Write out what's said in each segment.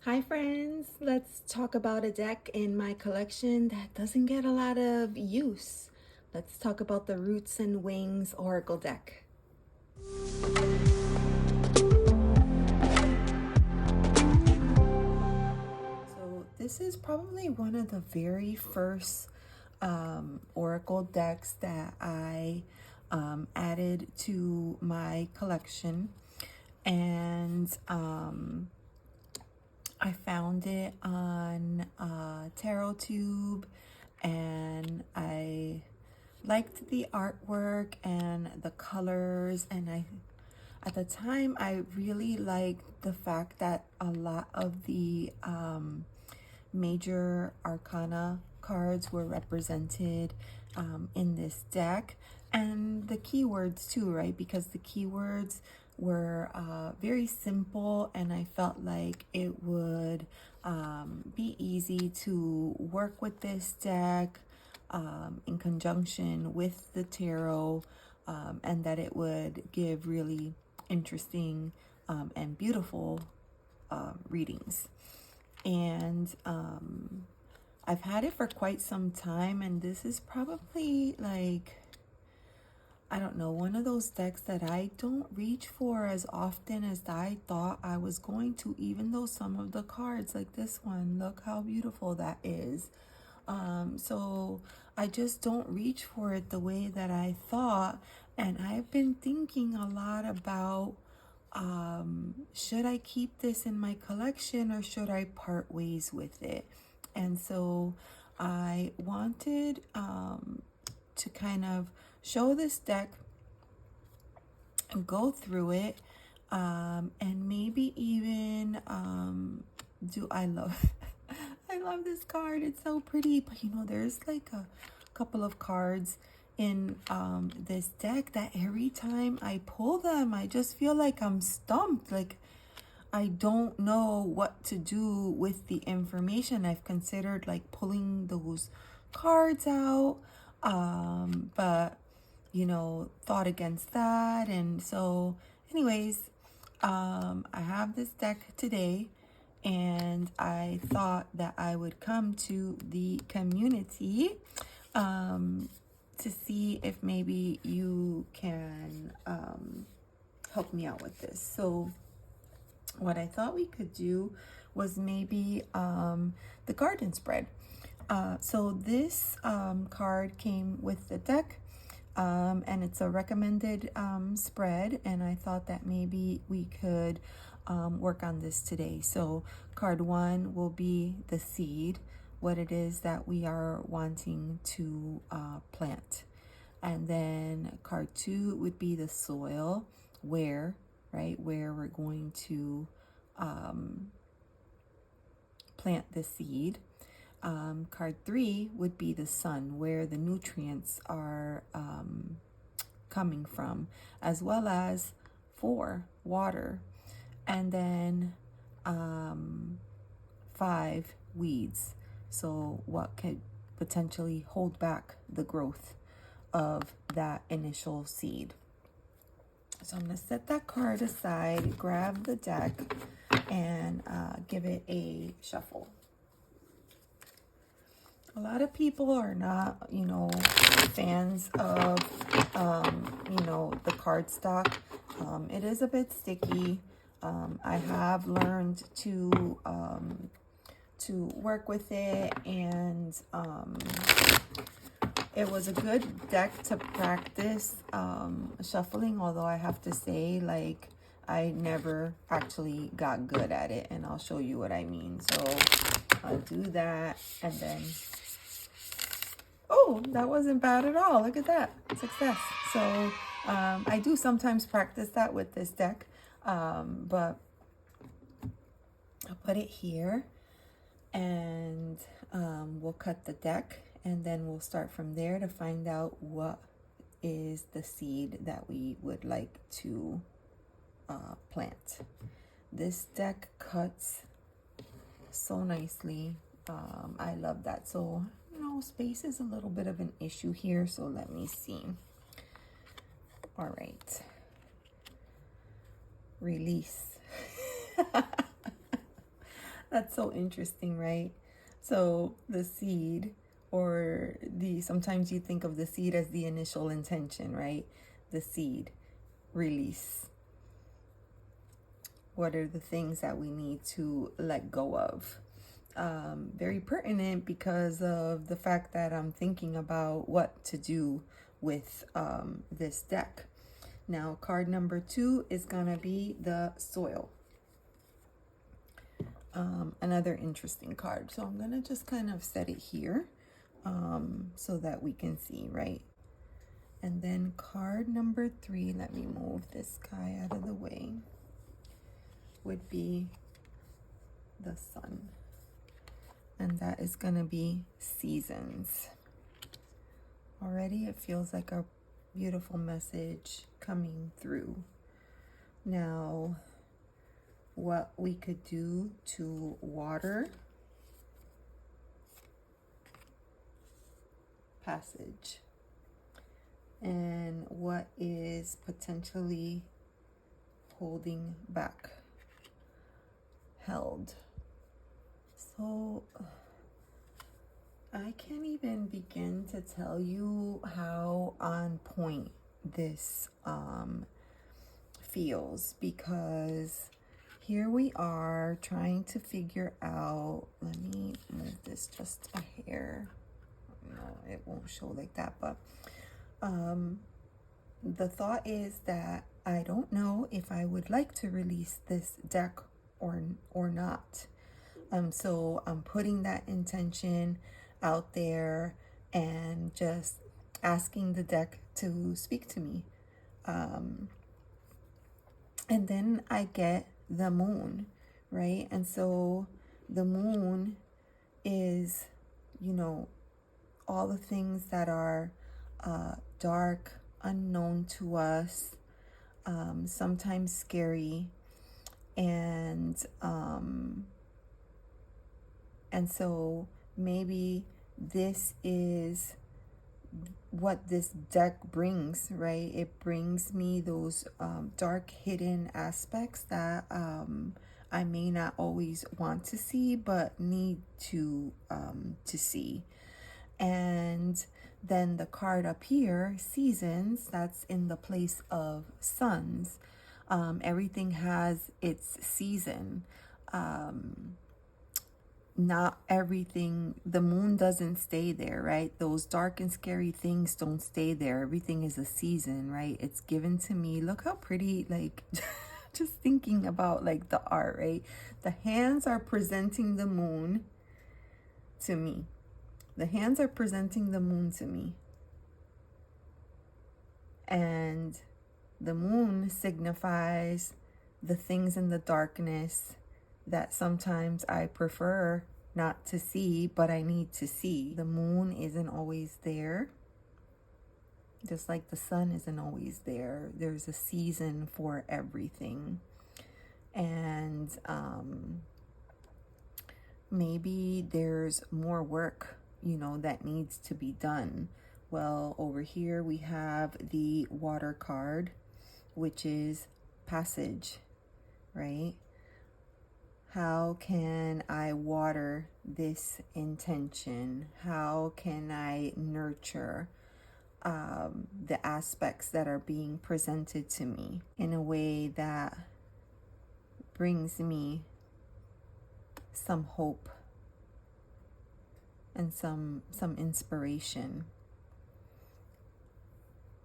Hi friends, let's talk about a deck in my collection that doesn't get a lot of use. Let's talk about the Roots and Wings Oracle deck. So this is probably one of the very first Oracle decks that I added to my collection. And I found it on TarotTube, and I liked the artwork and the colors, and at the time I really liked the fact that a lot of the major arcana cards were represented in this deck, and the keywords too, right? Because the keywords were very simple, and I felt like it would be easy to work with this deck in conjunction with the tarot, and that it would give really interesting and beautiful readings. And I've had it for quite some time, and this is probably like, I don't know, one of those decks that I don't reach for as often as I thought I was going to, even though some of the cards, like this one, look how beautiful that is. So I just don't reach for it the way that I thought. And I've been thinking a lot about should I keep this in my collection or should I part ways with it? And so I wanted to kind of show this deck and go through it, and maybe even do I love I love this card. It's so pretty, but you know, there's like a couple of cards in this deck that every time I pull them, I just feel like I'm stumped. Like I don't know what to do with the information. I've considered like pulling those cards out, but you know, thought against that. And so, anyways, I have this deck today, and I thought that I would come to the community to see if maybe you can help me out with this. So what I thought we could do was maybe the garden spread. So this card came with the deck, and it's a recommended spread, and I thought that maybe we could work on this today. So card one will be the seed, what it is that we are wanting to plant. And then card two would be the soil, where, right, where we're going to plant the seed. Card three would be the sun, where the nutrients are coming from, as well as four, water. And then five, weeds. So what could potentially hold back the growth of that initial seed. So I'm going to set that card aside, grab the deck, and give it a shuffle. A lot of people are not, you know, fans of, you know, the cardstock. It is a bit sticky. I have learned to work with it, and it was a good deck to practice shuffling, although I have to say, like, I never actually got good at it, and I'll show you what I mean. So I'll do that, and then, oh, that wasn't bad at all. Look at that, success. So I do sometimes practice that with this deck, but I'll put it here, and we'll cut the deck, and then we'll start from there to find out what is the seed that we would like to plant. This deck cuts so nicely. I love that. So, you know, space is a little bit of an issue here, so let me see. All right. Release. That's so interesting, right? So the seed, or the sometimes you think of the seed as the initial intention, right? The seed, release. What are the things that we need to let go of? Very pertinent because of the fact that I'm thinking about what to do with this deck. Now, card number 2 is gonna be the soil. Another interesting card. So I'm gonna just kind of set it here so that we can see, right? And then card number 3, let me move this guy out of the way, would be the sun. And that is gonna be seasons. Already it feels like a beautiful message coming through. Now, what we could do to water passage, and what is potentially holding back, held. So I can't even begin to tell you how on point this feels, because here we are trying to figure out, let me move this just a hair. No, it won't show like that, but the thought is that I don't know if I would like to release this deck or not. So I'm putting that intention out there and just asking the deck to speak to me. And then I get the moon, right? And so the moon is, you know, all the things that are dark, unknown to us, sometimes scary, and so maybe this is what this deck brings, right? It brings me those dark hidden aspects that I may not always want to see, but need to see. And then the card up here, seasons, that's in the place of suns. Everything has its season. Not everything, the moon doesn't stay there, right? Those dark and scary things don't stay there. Everything is a season, right? It's given to me. Look how pretty, like, just thinking about like the art, right? The hands are presenting the moon to me. The hands are presenting the moon to me. And the moon signifies the things in the darkness that sometimes I prefer not to see, but I need to see. The moon isn't always there, just like the sun isn't always there. There's a season for everything. And maybe there's more work, you know, that needs to be done. Well, over here we have the water card, which is passage, right? How can I water this intention? How can I nurture the aspects that are being presented to me in a way that brings me some hope and some inspiration?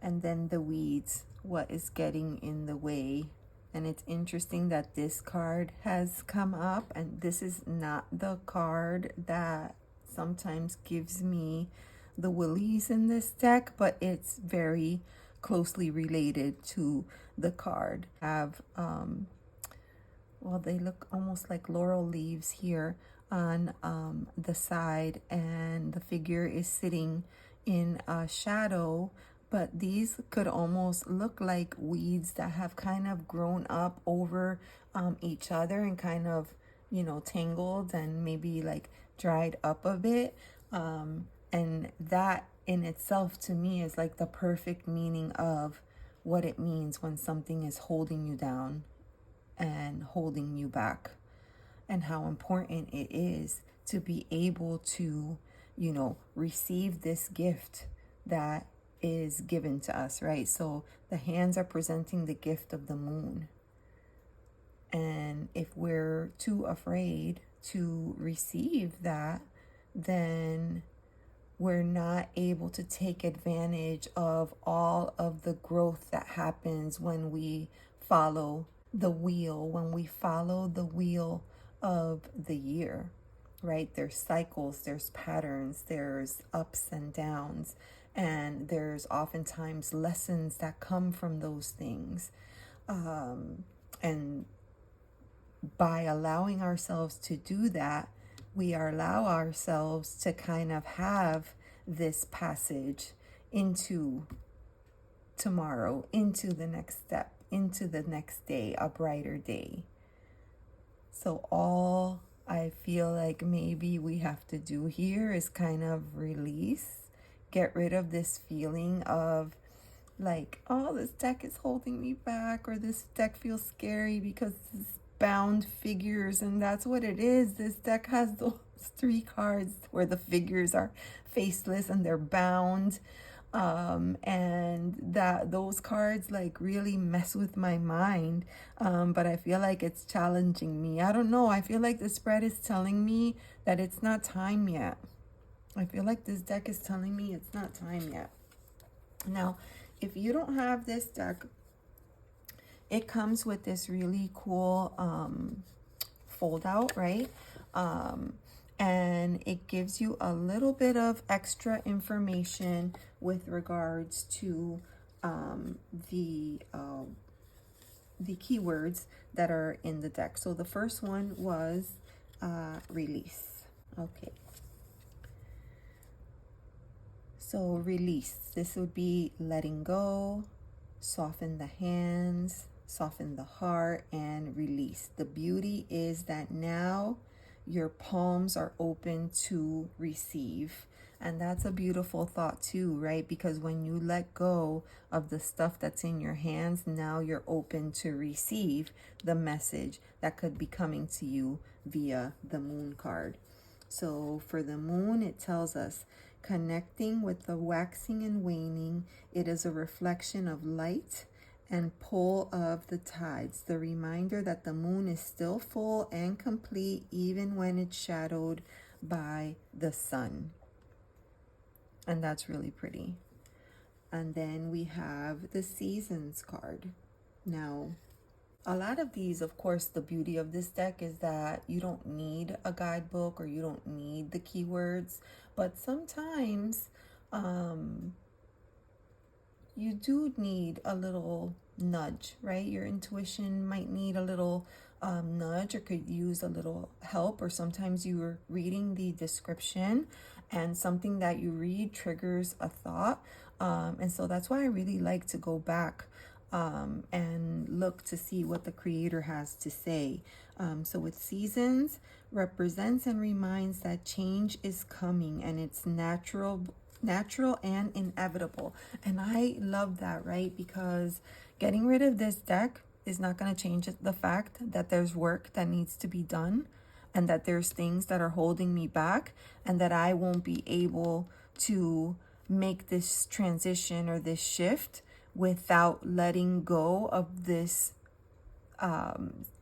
And then the weeds, what is getting in the way? And it's interesting that this card has come up, and this is not the card that sometimes gives me the willies in this deck, but it's very closely related to the card. Have well, they look almost like laurel leaves here on the side, and the figure is sitting in a shadow. But these could almost look like weeds that have kind of grown up over each other and kind of, you know, tangled and maybe like dried up a bit. And that in itself to me is like the perfect meaning of what it means when something is holding you down and holding you back. and how important it is to be able to, receive this gift that is given to us, right? So the hands are presenting the gift of the moon. And if we're too afraid to receive that, then we're not able to take advantage of all of the growth that happens when we follow the wheel, of the year, right? There's cycles, there's patterns, there's ups and downs, and there's oftentimes lessons that come from those things. And by allowing ourselves to do that, we allow ourselves to kind of have this passage into tomorrow, into the next step, into the next day, a brighter day. So all I feel like maybe we have to do here is kind of release, get rid of this feeling of like, oh, this deck is holding me back, or this deck feels scary because it's bound figures, and that's what it is. This deck has those 3 cards where the figures are faceless and they're bound, and that those cards like really mess with my mind, but I feel like it's challenging me. I don't know, I feel like the spread is telling me that it's not time yet. I feel like this deck is telling me it's not time yet. Now, if you don't have this deck, it comes with this really cool fold out, right? And it gives you a little bit of extra information with regards to the keywords that are in the deck. So the first one was release. Okay. So release, this would be letting go, soften the hands, soften the heart, and release. The beauty is that now your palms are open to receive. And that's a beautiful thought too, right? Because when you let go of the stuff that's in your hands, now you're open to receive the message that could be coming to you via the moon card. So for the moon, it tells us, connecting with the waxing and waning, it is a reflection of light and pull of the tides. The reminder that the moon is still full and complete even when it's shadowed by the sun. And that's really pretty. And then we have the seasons card. Now, a lot of these, of course, the beauty of this deck is that you don't need a guidebook or you don't need the keywords, but sometimes you do need a little nudge, right? Your intuition might need a little nudge or could use a little help, or sometimes you're reading the description and something that you read triggers a thought. And so that's why I really like to go back and look to see what the creator has to say. So with seasons, represents and reminds that change is coming and it's natural and inevitable. And I love that, right? Because getting rid of this deck is not going to change the fact that there's work that needs to be done and that there's things that are holding me back and that I won't be able to make this transition or this shift without letting go of this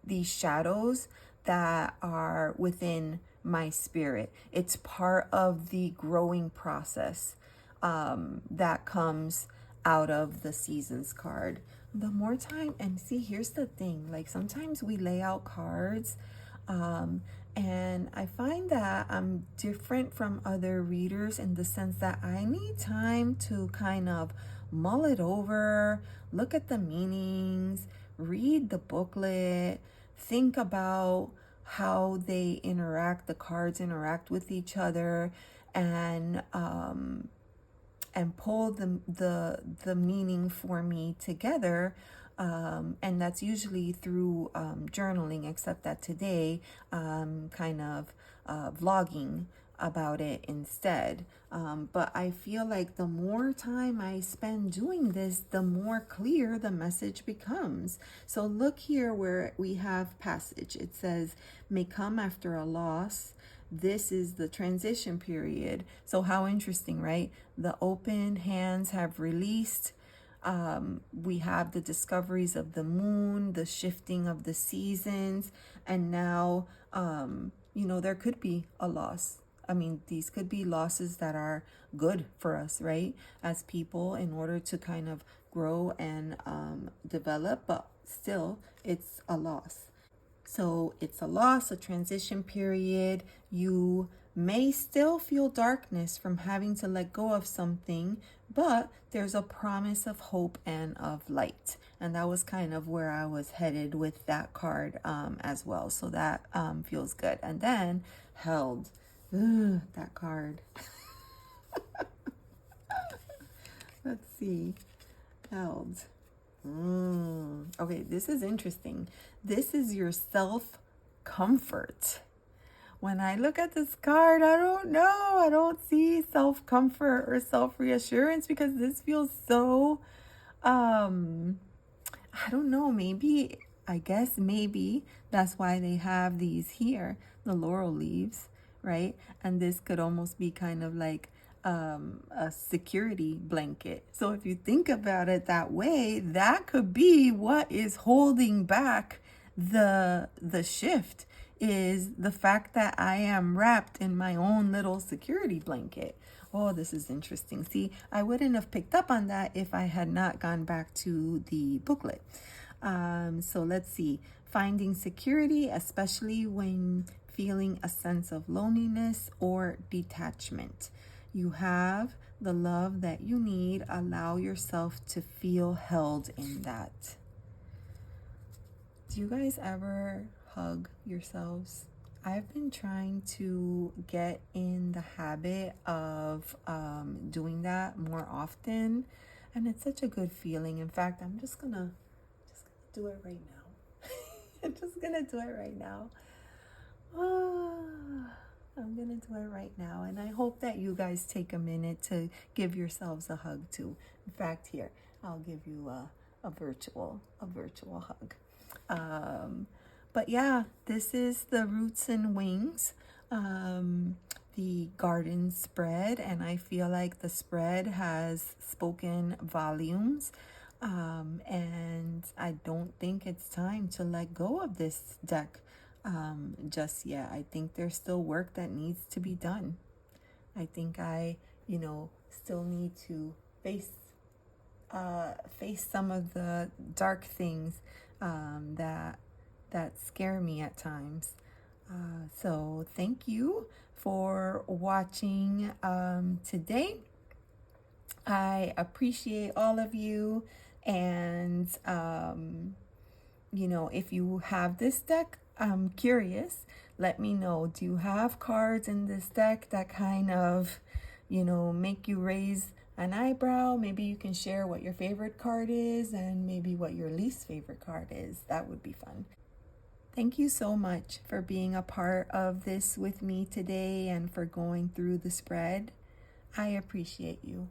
these shadows that are within my spirit. It's part of the growing process that comes out of the seasons card. The more time, and see, here's the thing, like sometimes we lay out cards and I find that I'm different from other readers in the sense that I need time to kind of mull it over, look at the meanings, read the booklet, think about how they interact, the cards interact with each other, and pull the meaning for me together. And that's usually through journaling, except that today kind of vlogging about it instead. But I feel like the more time I spend doing this, the more clear the message becomes. So look here where we have passage. It says, may come after a loss. This is the transition period. So how interesting, right? The open hands have released. We have the discoveries of the moon, the shifting of the seasons, and now, there could be a loss. I mean, these could be losses that are good for us, right? As people, in order to kind of grow and develop, but still, it's a loss. So it's a loss, a transition period. You may still feel darkness from having to let go of something, but there's a promise of hope and of light. And that was kind of where I was headed with that card as well. So that feels good. And then held. Ugh, that card. Let's see. Held. Okay, this is interesting. This is your self-comfort. When I look at this card, I don't know. I don't see self-comfort or self-reassurance because this feels so, I don't know, maybe that's why they have these here, the laurel leaves, right? And this could almost be kind of like a security blanket. So if you think about it that way, that could be what is holding back the shift, is the fact that I am wrapped in my own little security blanket. Oh, this is interesting. See, I wouldn't have picked up on that if I had not gone back to the booklet. So let's see. Finding security, especially when feeling a sense of loneliness or detachment. You have the love that you need. Allow yourself to feel held in that. Do you guys ever hug yourselves? I've been trying to get in the habit of doing that more often, and it's such a good feeling. In fact, I'm just gonna do it right now. I'm just gonna do it right now. I'm gonna do it right now, and I hope that you guys take a minute to give yourselves a hug too. In fact, here, I'll give you a virtual hug. But yeah, this is the Roots and Wings, the garden spread, and I feel like the spread has spoken volumes. And I don't think it's time to let go of this deck just yet. I think there's still work that needs to be done. I think I, still need to face some of the dark things that scare me at times. So thank you for watching today. I appreciate all of you. And, if you have this deck, I'm curious. Let me know. Do you have cards in this deck that kind of, make you raise an eyebrow? Maybe you can share what your favorite card is and maybe what your least favorite card is. That would be fun. Thank you so much for being a part of this with me today and for going through the spread. I appreciate you.